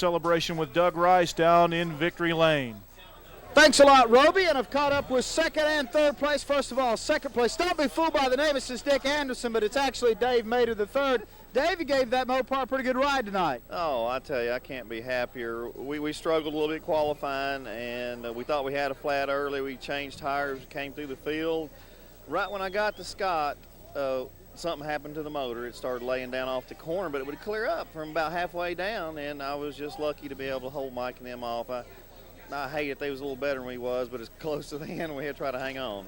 celebration with Doug Rice down in Victory Lane. Thanks a lot, Roby, and I've caught up with second and third place. First of all, second place. Don't be fooled by the name. It says Dick Anderson, but it's actually Dave Mater the third. Dave, you gave that Mopar a pretty good ride tonight. Oh, I tell you, I can't be happier. We struggled a little bit qualifying, and we thought we had a flat early. We changed tires, came through the field. Right when I got to Scott, something happened to the motor. It started laying down off the corner, but it would clear up from about halfway down, and I was just lucky to be able to hold Mike and them off. I hate it. They was a little better than we was, but it's close to the end. We had to try to hang on.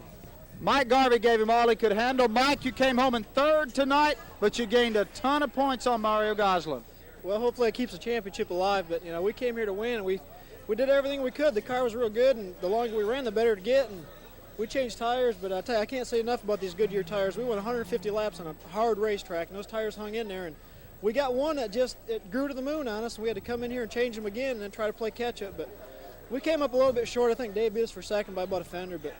Mike Garvey gave him all he could handle. Mike, you came home in third tonight, but you gained a ton of points on Mario Goslin. Well, hopefully it keeps the championship alive, but, we came here to win, and we did everything we could. The car was real good, and the longer we ran, the better to get, and we changed tires, but I tell you, I can't say enough about these Goodyear tires. We went 150 laps on a hard racetrack, and those tires hung in there, and we got one that it grew to the moon on us, and we had to come in here and change them again and then try to play catch-up, but we came up a little bit short. I think Dave beat us for second by about a fender, but,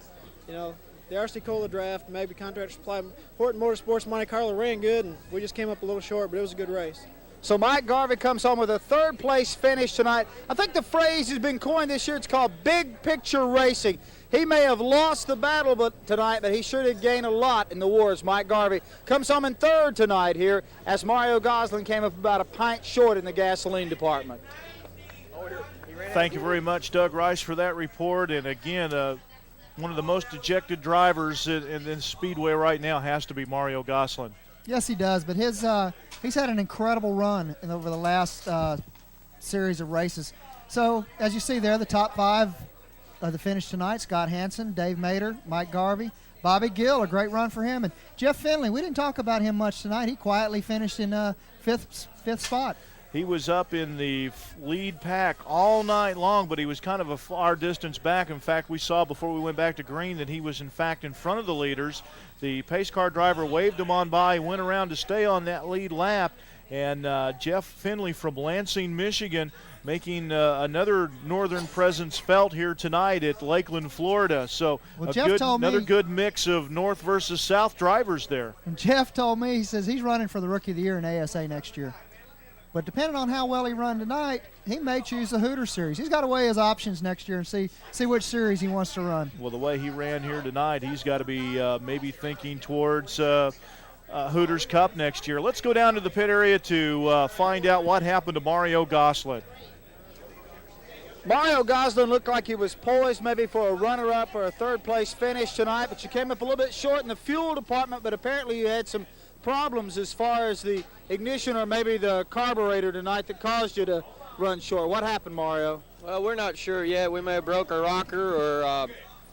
the RC Cola draft, maybe Contractor Supply, Horton Motorsports, Monte Carlo ran good, and we just came up a little short, but it was a good race. So Mike Garvey comes home with a third place finish tonight. I think the phrase has been coined this year. It's called big picture racing. He may have lost the battle tonight, but he sure did gain a lot in the wars. Mike Garvey comes home in third tonight here as Mario Goslin came up about a pint short in the gasoline department. Thank you very much, Doug Rice, for that report. And again, one of the most dejected drivers in Speedway right now has to be Mario Goslin. Yes, he does, but he's had an incredible run over the last series of races. So, as you see there, the top five of the finish tonight: Scott Hansen, Dave Mater, Mike Garvey, Bobby Gill, a great run for him, and Jeff Finley. We didn't talk about him much tonight. He quietly finished in fifth spot. He was up in the lead pack all night long, but he was kind of a far distance back. In fact, we saw before we went back to green that he was, in fact, in front of the leaders. The pace car driver waved him on by, went around to stay on that lead lap, and Jeff Finley from Lansing, Michigan, making another northern presence felt here tonight at Lakeland, Florida. So another good mix of north versus south drivers there. And Jeff told me, he says he's running for the Rookie of the Year in ASA next year. But depending on how well he run tonight, he may choose the Hooters series. He's got to weigh his options next year and see which series he wants to run. Well, the way he ran here tonight, he's got to be maybe thinking towards Hooters Cup next year. Let's go down to the pit area to find out what happened to Mario Goslin. Mario Goslin looked like he was poised maybe for a runner-up or a third-place finish tonight, but you came up a little bit short in the fuel department, but apparently you had some problems as far as the ignition or maybe the carburetor tonight that caused you to run short. What happened, Mario? Well, we're not sure yet. We may have broke a rocker or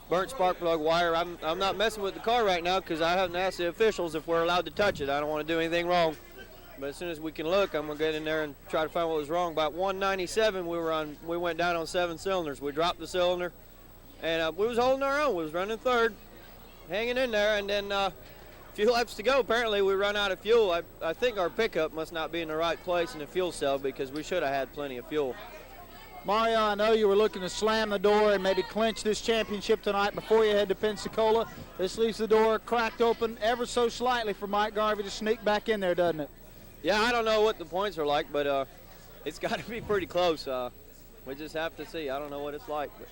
burnt spark plug wire. I'm not messing with the car right now because I haven't asked the officials if we're allowed to touch it. I don't want to do anything wrong. But as soon as we can look, I'm going to get in there and try to find what was wrong. About 197, we went down on 7 cylinders. We dropped the cylinder, and we was holding our own. We was running third, hanging in there, and then few laps to go. Apparently we run out of fuel. I think our pickup must not be in the right place in the fuel cell because we should have had plenty of fuel. Mario, I know you were looking to slam the door and maybe clinch this championship tonight before you head to Pensacola. This leaves the door cracked open ever so slightly for Mike Garvey to sneak back in there, doesn't it? Yeah, I don't know what the points are like, but it's got to be pretty close. We just have to see. I don't know what it's like. But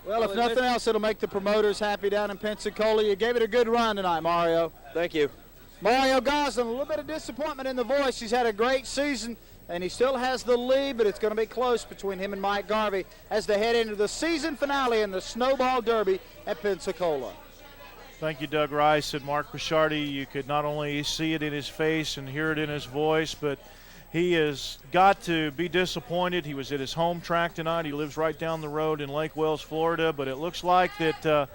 well, if nothing else, it'll make the promoters happy down in Pensacola. You gave it a good run tonight, Mario. Thank you. Mario Goslin, a little bit of disappointment in the voice. He's had a great season, and he still has the lead, but it's going to be close between him and Mike Garvey as they head into the season finale in the Snowball Derby at Pensacola. Thank you, Doug Rice and Mark Bishardi. You could not only see it in his face and hear it in his voice, but he has got to be disappointed. He was at his home track tonight. He lives right down the road in Lake Wales, Florida, but it looks like that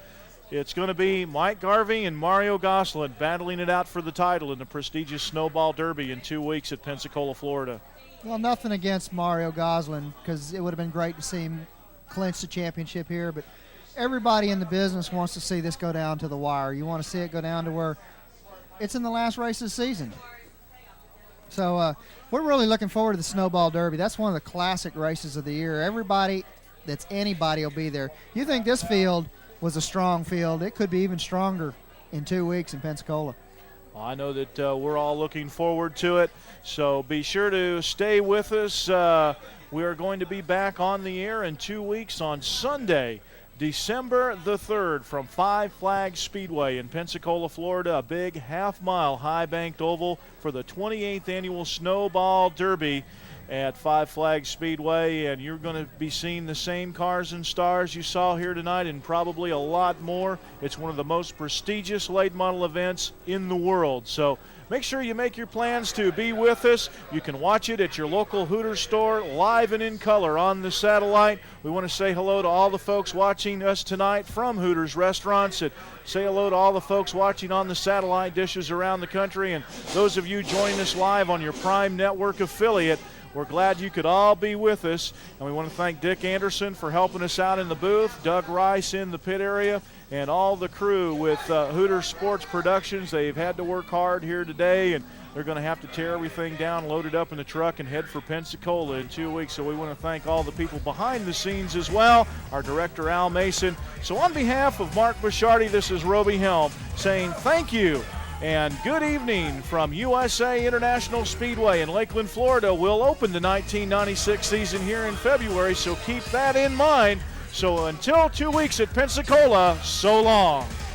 it's going to be Mike Garvey and Mario Goslin battling it out for the title in the prestigious Snowball Derby in 2 weeks at Pensacola, Florida. Well, nothing against Mario Goslin because it would have been great to see him clinch the championship here, but everybody in the business wants to see this go down to the wire. You want to see it go down to where it's in the last race of the season. So we're really looking forward to the Snowball Derby. That's one of the classic races of the year. Everybody that's anybody will be there. You think this field was a strong field. It could be even stronger in 2 weeks in Pensacola. I know that we're all looking forward to it, so be sure to stay with us. We are going to be back on the air in 2 weeks on Sunday, December the 3rd, from Five Flags Speedway in Pensacola, Florida, a big half-mile high-banked oval for the 28th annual Snowball Derby at Five Flags Speedway, and you're going to be seeing the same cars and stars you saw here tonight and probably a lot more. It's one of the most prestigious late model events in the world, so make sure you make your plans to be with us. You can watch it at your local Hooters store, live and in color on the satellite. We want to say hello to all the folks watching us tonight from Hooters restaurants, and say hello to all the folks watching on the satellite dishes around the country, and those of you joining us live on your Prime Network affiliate. We're glad you could all be with us, and we want to thank Dick Anderson for helping us out in the booth, Doug Rice in the pit area, and all the crew with Hooters Sports Productions. They've had to work hard here today, and they're going to have to tear everything down, load it up in the truck, and head for Pensacola in 2 weeks. So we want to thank all the people behind the scenes as well, our director Al Mason. So on behalf of Mark Bishardi, this is Roby Helm saying thank you and good evening from USA International Speedway in Lakeland, Florida. We'll open the 1996 season here in February, so keep that in mind. So until 2 weeks at Pensacola, so long.